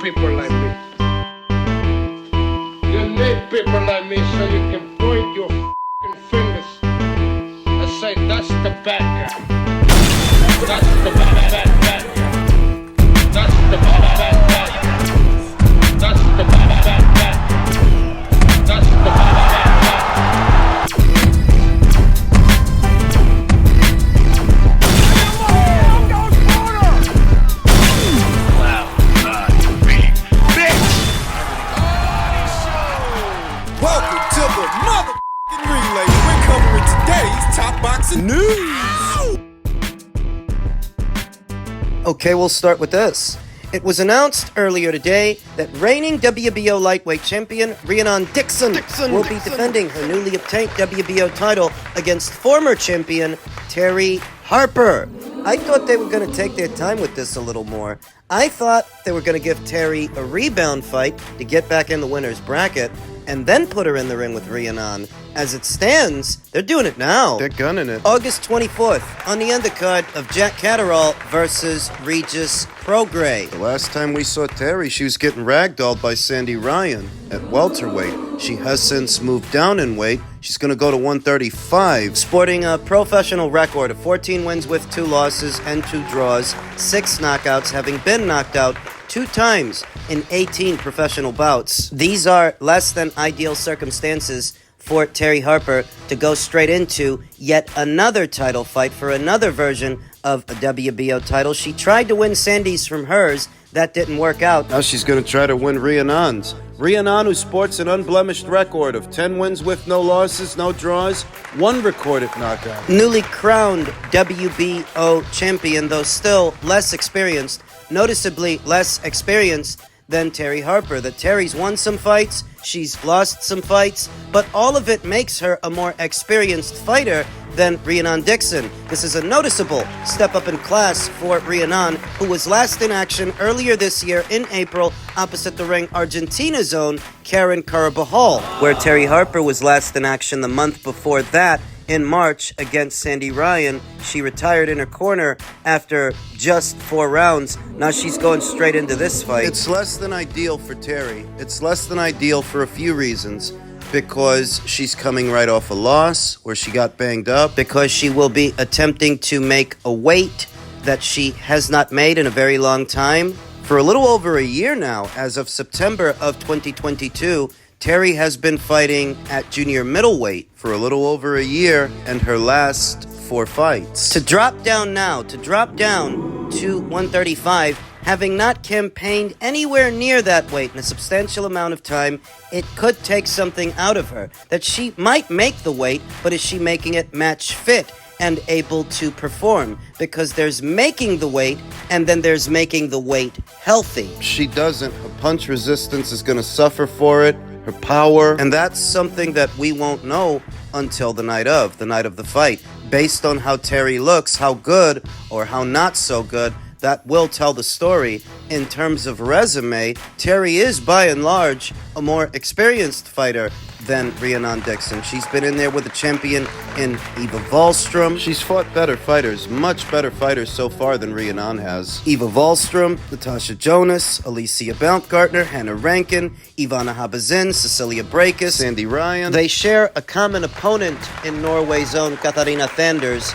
people like me. You need people like me so you can point your f***ing fingers and say, that's the bad guy. That's the bad guy. That's the bad guy. That's the bad guy. That's the bad guy. News. Okay, we'll start with this. It was announced earlier today that reigning WBO lightweight champion Rhiannon Dixon will be defending her newly obtained WBO title against former champion Terry Harper. I thought they were going to take their time with this a little more. I thought they were going to give Terry a rebound fight to get back in the winner's bracket and then put her in the ring with Rhiannon. As it stands, they're doing it now. They're gunning it. August 24th, on the undercard of Jack Catterall versus Regis Prograis. The last time we saw Terry, she was getting ragdolled by Sandy Ryan at welterweight. She has since moved down in weight. She's going to go to 135. Sporting a professional record of 14 wins with 2 losses and 2 draws, 6 knockouts, having been knocked out 2 times in 18 professional bouts. These are less than ideal circumstances for Terry Harper to go straight into yet another title fight for another version of a WBO title. She tried to win Sandy's from hers. That didn't work out. Now she's going to try to win Rhiannon's. Rhiannon, who sports an unblemished record of 10 wins with no losses, no draws, 1 recorded knockout. Newly crowned WBO champion, though still less experienced, noticeably less experienced than Terry Harper. That Terry's won some fights, she's lost some fights, but all of it makes her a more experienced fighter than Rhiannon Dixon. This is a noticeable step up in class for Rhiannon, who was last in action earlier this year in April opposite the ring Argentina's own Karen Carabajal, where Terry Harper was last in action the month before that in March against Sandy Ryan. She retired in her corner after just 4 rounds. Now she's going straight into this fight. It's less than ideal for Terry. It's less than ideal for a few reasons. Because she's coming right off a loss where she got banged up. Because she will be attempting to make a weight that she has not made in a very long time. For a little over a year now, as of September of 2022, Terry has been fighting at junior middleweight for a little over a year, and her last 4 fights. To drop down to 135, having not campaigned anywhere near that weight in a substantial amount of time, it could take something out of her. That she might make the weight, but is she making it match fit and able to perform? Because there's making the weight, and then there's making the weight healthy. She doesn't. Her punch resistance is going to suffer for it. Her power. And that's something that we won't know until the night of the fight. Based on how Terry looks, how good or how not so good, that will tell the story. In terms of resume, Terry is, by and large, a more experienced fighter than Rhiannon Dixon. She's been in there with a champion in Eva Wahlstrom. She's fought better fighters, much better fighters so far than Rhiannon has. Eva Wahlstrom, Natasha Jonas, Alicia Baumgartner, Hannah Rankin, Ivana Habazin, Cecilia Brækhus, Sandy Ryan. They share a common opponent in Norway's own Katarina Thanders.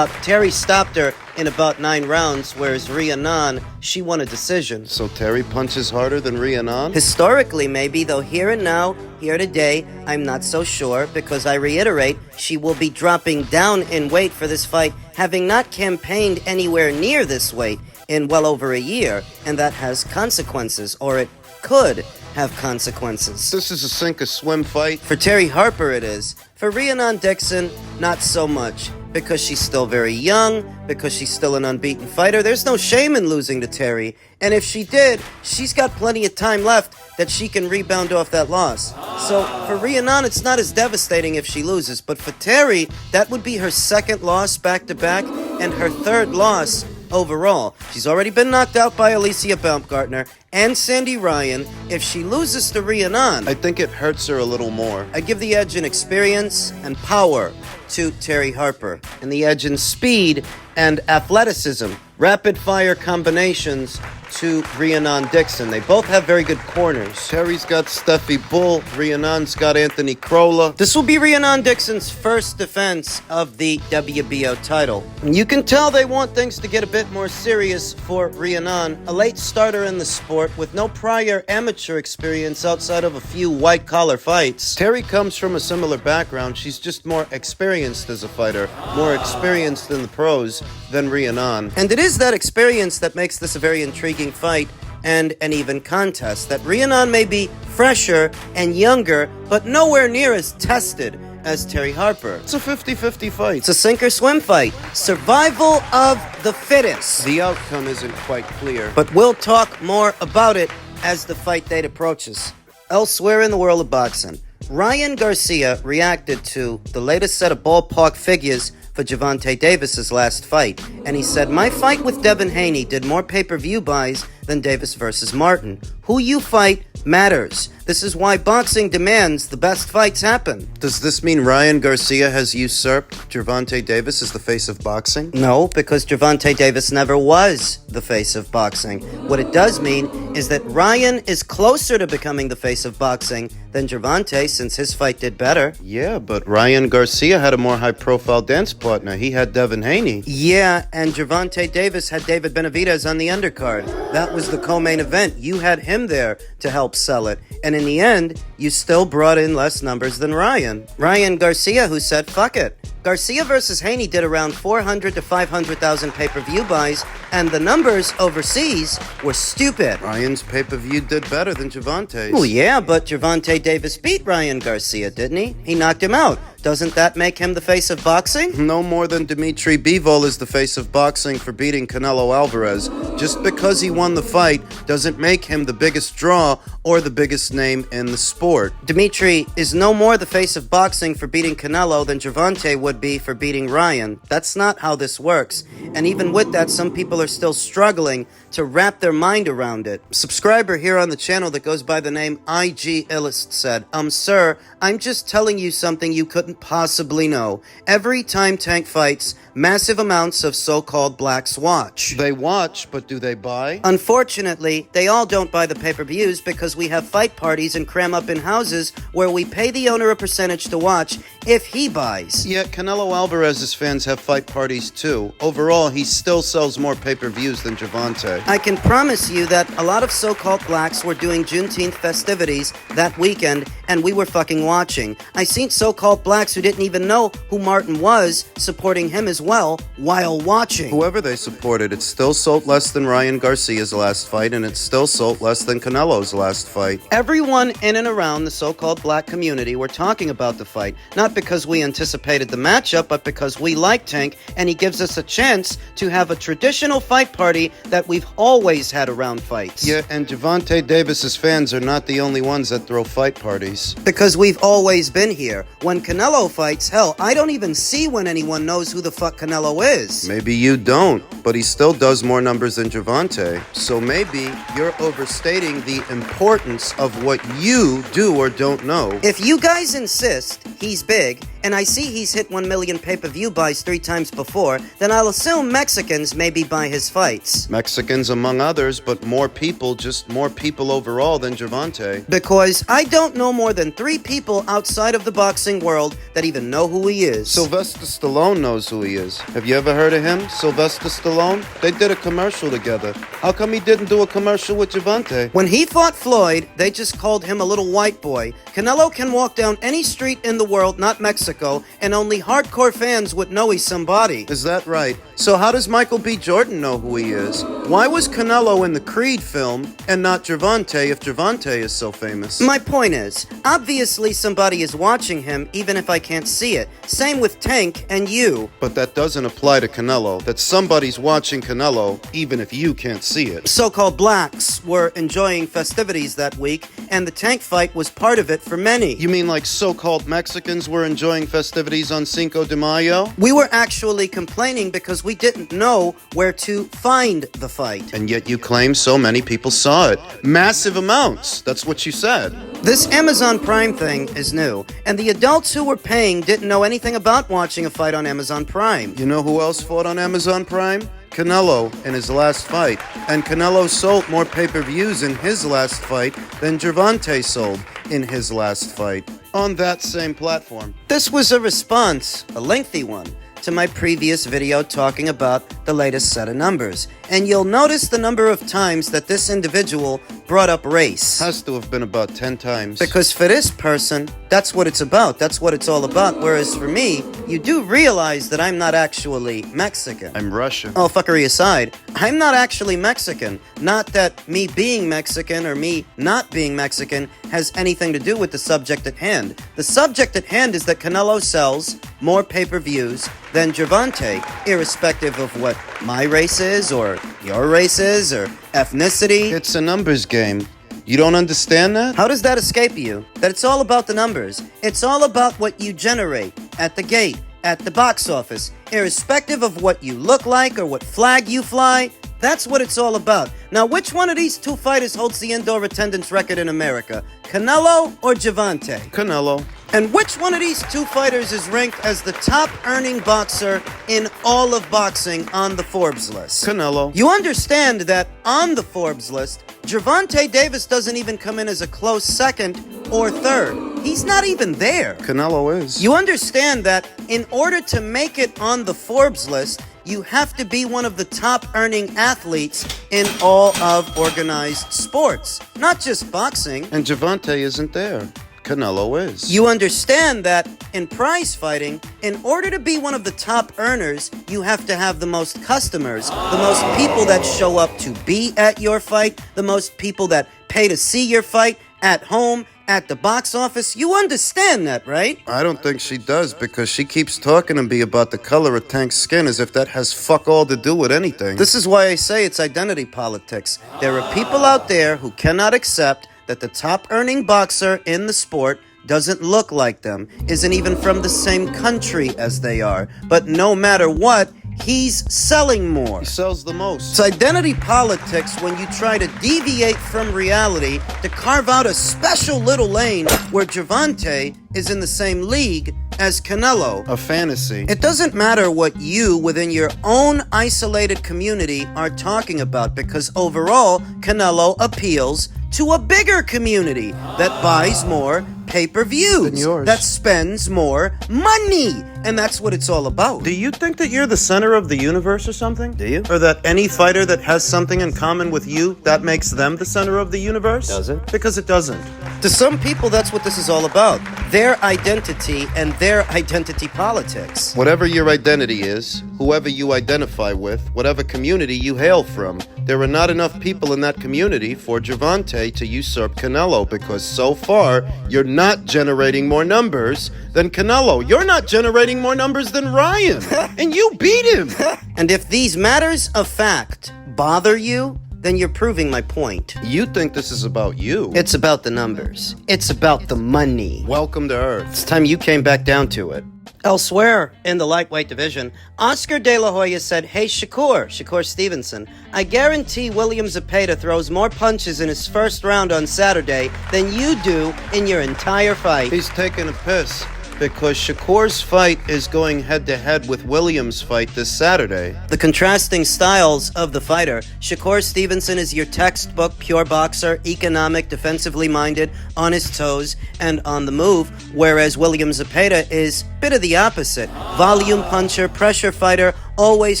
Terry stopped her in about 9 rounds, whereas Rhiannon, she won a decision. So Terry punches harder than Rhiannon? Historically, maybe, though here and now, here today, I'm not so sure, because I reiterate, she will be dropping down in weight for this fight, having not campaigned anywhere near this weight in well over a year, and that has consequences, or it could have consequences. This is a sink-or-swim fight. For Terry Harper it is. For Rhiannon Dixon, not so much. Because she's still very young, because she's still an unbeaten fighter. There's no shame in losing to Terry. And if she did, she's got plenty of time left that she can rebound off that loss. So for Rhiannon, it's not as devastating if she loses. But for Terry, that would be her 2nd loss back-to-back and her 3rd loss overall. She's already been knocked out by Alicia Baumgartner and Sandy Ryan. If she loses to Rhiannon, I think it hurts her a little more. I give the edge in experience and power to Terry Harper, and the edge in speed and athleticism rapid fire combinations to Rhiannon Dixon. They both have very good corners. Terry's got Steffi Bull. Rhiannon's got Anthony Crolla. This will be Rhiannon Dixon's first defense of the WBO title. You can tell they want things to get a bit more serious for Rhiannon, a late starter in the sport with no prior amateur experience outside of a few white-collar fights. Terry comes from a similar background. She's just more experienced as a fighter, more experienced in the pros than Rhiannon. And it is that experience that makes this a very intriguing fight and an even contest. That Rhiannon may be fresher and younger, but nowhere near as tested as Terry Harper. It's a 50-50 fight. It's a sink-or-swim fight. Survival of the fittest. The outcome isn't quite clear. But we'll talk more about it as the fight date approaches. Elsewhere in the world of boxing, Ryan Garcia reacted to the latest set of ballpark figures for Gervonta Davis's last fight, and he said, "My fight with Devin Haney did more pay-per-view buys than Davis versus Martin. Who you fight matters. This is why boxing demands the best fights happen." Does this mean Ryan Garcia has usurped Gervonta Davis as the face of boxing? No, because Gervonta Davis never was the face of boxing. What it does mean is that Ryan is closer to becoming the face of boxing than Gervonta, since his fight did better. Yeah, but Ryan Garcia had a more high-profile dance partner. He had Devin Haney. Yeah, and Gervonta Davis had David Benavidez on the undercard. That was the co-main event. You had him there to help sell it. And in the end, you still brought in less numbers than Ryan. Ryan Garcia, who said, fuck it. Garcia versus Haney did around 400 to 500,000 pay-per-view buys, and the numbers overseas were stupid. Ryan's pay-per-view did better than Gervonta's. Oh yeah, but Gervonta Davis beat Ryan Garcia, didn't he? He knocked him out. Doesn't that make him the face of boxing? No more than Dimitri Bivol is the face of boxing for beating Canelo Alvarez. Just because he won the fight doesn't make him the biggest draw or the biggest name in the sport. Dimitri is no more the face of boxing for beating Canelo than Gervonta would be for beating Ryan. That's not how this works. And even with that, some people are still struggling to wrap their mind around it. A subscriber here on the channel that goes by the name IG Illist said, sir, I'm just telling you something you couldn't possibly know. Every time Tank fights, massive amounts of so-called blacks watch. They watch, but do they buy? Unfortunately, they all don't buy the pay-per-views because we have fight parties and cram up in houses where we pay the owner a percentage to watch if he buys. Yet Canelo Alvarez's fans have fight parties too. Overall, he still sells more pay-per-views than Gervonta. I can promise you that a lot of so-called blacks were doing Juneteenth festivities that weekend, and we were fucking watching. I seen so-called blacks who didn't even know who Martin was supporting him as well while watching. Whoever they supported, it still sold less than Ryan Garcia's last fight, and it still sold less than Canelo's last fight. Everyone in and around the so-called black community were talking about the fight, not because we anticipated the matchup, but because we like Tank, and he gives us a chance to have a traditional fight party that we've always had around fights. Yeah, and Gervonta Davis's fans are not the only ones that throw fight parties. Because we've always been here. When Canelo fights, hell, I don't even see when anyone knows who the fuck Canelo is. Maybe you don't, but he still does more numbers than Gervonta. So maybe you're overstating the importance of what you do or don't know. If you guys insist he's big, and I see he's hit 1 million pay-per-view buys 3 times before, then I'll assume Mexicans maybe buy his fights. Mexicans among others, but more people, just more people overall than Gervonta. Because I don't know more than 3 people outside of the boxing world that even know who he is. Sylvester Stallone knows who he is. Have you ever heard of him, Sylvester Stallone? They did a commercial together. How come he didn't do a commercial with Gervonta? When he fought Floyd, they just called him a little white boy. Canelo can walk down any street in the world, not Mexico, and only hardcore fans would know he's somebody. Is that right? So how does Michael B. Jordan know who he is? Why was Canelo in the Creed film and not Gervonta if Gervonta is so famous? My point is, obviously somebody is watching him even if I can't see it. Same with Tank and you. But that doesn't apply to Canelo. That somebody's watching Canelo even if you can't see it. So-called blacks were enjoying festivities that week, and the Tank fight was part of it for many. You mean like so-called Mexicans were enjoying festivities on Cinco de Mayo? We were actually complaining because we didn't know where to find the fight. And yet you claim so many people saw it. Massive amounts. That's what you said. This Amazon Prime thing is new, and the adults who were paying didn't know anything about watching a fight on Amazon Prime. You know who else fought on Amazon Prime? Canelo in his last fight, and Canelo sold more pay-per-views in his last fight than Gervonta sold in his last fight on that same platform. This was a response, a lengthy one, to my previous video talking about the latest set of numbers. And you'll notice the number of times that this individual brought up race. Has to have been about 10 times. Because for this person, that's what it's about. That's what it's all about. Whereas for me, you do realize that I'm not actually Mexican. I'm Russian. Oh, fuckery aside, I'm not actually Mexican. Not that me being Mexican or me not being Mexican has anything to do with the subject at hand. The subject at hand is that Canelo sells more pay-per-views than Gervonta, irrespective of what my race is or your race is or ethnicity. It's a numbers game. You don't understand that? How does that escape you? That it's all about the numbers. It's all about what you generate at the gate, at the box office, irrespective of what you look like or what flag you fly. That's what it's all about. Now, which one of these two fighters holds the indoor attendance record in America? Canelo or Gervonta? Canelo. And which one of these two fighters is ranked as the top earning boxer in all of boxing on the Forbes list? Canelo. You understand that on the Forbes list, Gervonta Davis doesn't even come in as a close second or third. He's not even there. Canelo is. You understand that in order to make it on the Forbes list, you have to be one of the top earning athletes in all of organized sports, not just boxing. And Gervonta isn't there. Canelo is. You understand that in prize fighting, in order to be one of the top earners, you have to have the most customers, the most people that show up to be at your fight, the most people that pay to see your fight at home, at the box office. You understand that, right? I don't think she does, because she keeps talking to me about the color of Tank's skin as if that has fuck all to do with anything. This is why I say it's identity politics. There are people out there who cannot accept that the top earning boxer in the sport doesn't look like them, isn't even from the same country as they are. But no matter what, he's selling more. He sells the most. It's identity politics when you try to deviate from reality to carve out a special little lane where Gervonta is in the same league as Canelo. A fantasy. It doesn't matter what you, within your own isolated community, are talking about, because overall, Canelo appeals to a bigger community that buys more pay-per-views, than yours, that spends more money. And that's what it's all about. Do you think that you're the center of the universe or something? Do you? Or that any fighter that has something in common with you, that makes them the center of the universe? Does it? Because it doesn't. To some people, that's what this is all about. Their identity and their identity politics. Whatever your identity is, whoever you identify with, whatever community you hail from, there are not enough people in that community for Gervonta to usurp Canelo, because so far, you're not generating more numbers than Canelo. You're not generating more numbers than Ryan. And you beat him. And if these matters of fact bother you, then you're proving my point. You think this is about you. It's about the numbers. It's about the money. Welcome to Earth. It's time you came back down to it. Elsewhere in the lightweight division, Oscar De La Hoya said, "Hey, Shakur Stevenson, I guarantee William Zepeda throws more punches in his first round on Saturday than you do in your entire fight." He's taking a piss, because Shakur's fight is going head-to-head with Williams' fight this Saturday. The contrasting styles of the fighter. Shakur Stevenson is your textbook pure boxer, economic, defensively minded, on his toes, and on the move, whereas William Zepeda is a bit of the opposite. Volume puncher, pressure fighter, always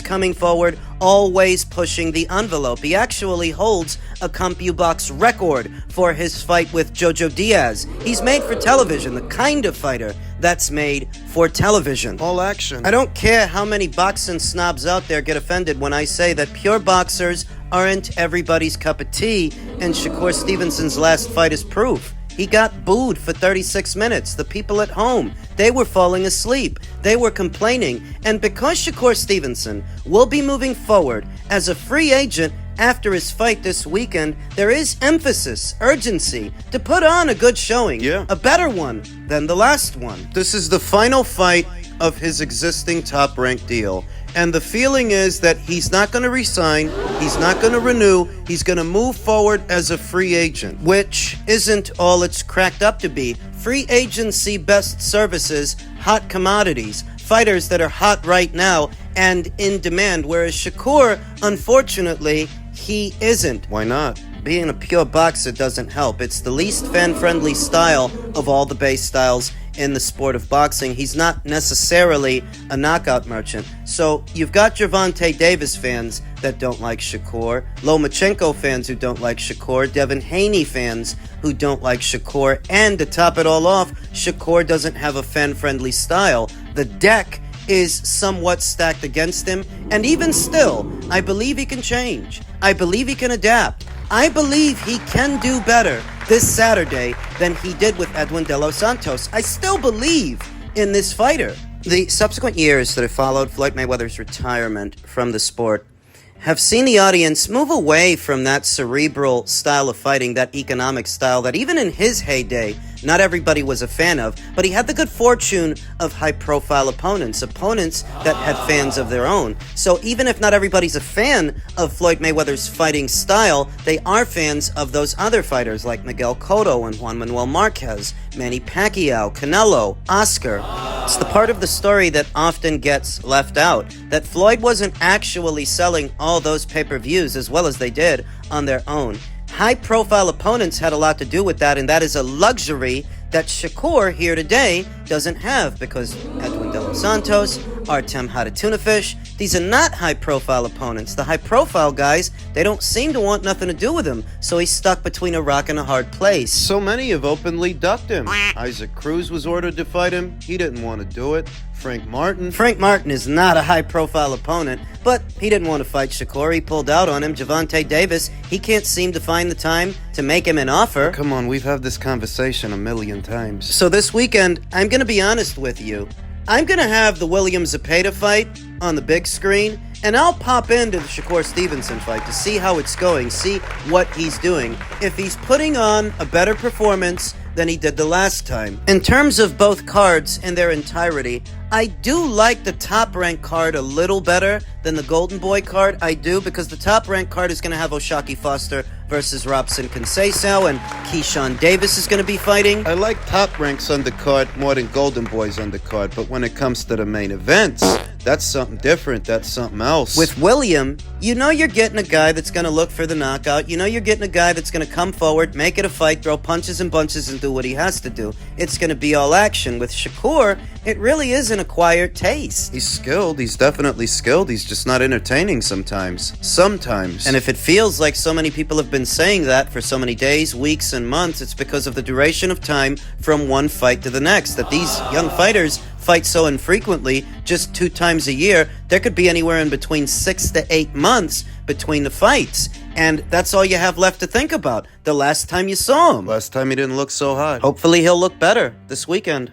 coming forward, always pushing the envelope. He actually holds a CompuBox record for his fight with Jojo Diaz. He's made for television, the kind of fighter that's made for television. All action. I don't care how many boxing snobs out there get offended when I say that pure boxers aren't everybody's cup of tea, and Shakur Stevenson's last fight is proof. He got booed for 36 minutes. The people at home, they were falling asleep. They were complaining. And because Shakur Stevenson will be moving forward as a free agent after his fight this weekend, there is emphasis, urgency to put on a good showing. Yeah. A better one than the last one. This is the final fight of his existing top-ranked deal. And the feeling is that he's not going to resign, he's not going to renew, he's going to move forward as a free agent, which isn't all it's cracked up to be. Free agency best services, hot commodities, fighters that are hot right now, and in demand, whereas Shakur, unfortunately, he isn't. Why not? Being a pure boxer doesn't help. It's the least fan-friendly style of all the base styles in the sport of boxing. He's not necessarily a knockout merchant. So you've got Gervonta Davis fans that don't like Shakur, Lomachenko fans who don't like Shakur, Devin Haney fans who don't like Shakur, and to top it all off, Shakur doesn't have a fan-friendly style. The deck is somewhat stacked against him, and even still, I believe he can change. I believe he can adapt. I believe he can do better this Saturday than he did with Edwin De Los Santos. I still believe in this fighter. The subsequent years that have followed Floyd Mayweather's retirement from the sport have seen the audience move away from that cerebral style of fighting, that economic style that even in his heyday, not everybody was a fan of, but he had the good fortune of high-profile opponents that had fans of their own. So even if not everybody's a fan of Floyd Mayweather's fighting style, they are fans of those other fighters like Miguel Cotto and Juan Manuel Marquez, Manny Pacquiao, Canelo, Oscar. It's the part of the story that often gets left out, that Floyd wasn't actually selling all those pay-per-views as well as they did on their own. High-profile opponents had a lot to do with that, and that is a luxury that Shakur here today doesn't have, because Edwin De Los Santos, Artem Hatunafish, these are not high-profile opponents. The high-profile guys, they don't seem to want nothing to do with him, so he's stuck between a rock and a hard place. So many have openly ducked him. Isaac Cruz was ordered to fight him. He didn't want to do it. Frank Martin is not a high-profile opponent, but he didn't want to fight Shakur. He pulled out on him. Gervonta Davis, he can't seem to find the time to make him an offer. Come on, we've had this conversation a million times. So this weekend, I'm going to be honest with you. I'm going to have the Williams-Zepeda fight on the big screen, and I'll pop into the Shakur Stevenson fight to see how it's going, see what he's doing, if he's putting on a better performance than he did the last time. In terms of both cards in their entirety, I do like the top-ranked card a little better than the Golden Boy card. I do, because the top-ranked card is going to have O'Shaquie Foster versus Robson Conceição, and Keyshawn Davis is going to be fighting. I like top ranks undercard more than Golden Boys undercard, but when it comes to the main events, that's something different. That's something else. With William, you know you're getting a guy that's going to look for the knockout. You know you're getting a guy that's going to come forward, make it a fight, throw punches and bunches, and do what he has to do. It's going to be all action. With Shakur, it really is an acquired taste. He's skilled. He's definitely skilled. He's just not entertaining sometimes. And if it feels like so many people have been saying that for so many days, weeks, and months, it's because of the duration of time from one fight to the next. That these young fighters fight so infrequently, just 2 times a year, there could be anywhere in between 6 to 8 months between the fights. And that's all you have left to think about. The last time you saw him. Last time he didn't look so hot. Hopefully he'll look better this weekend.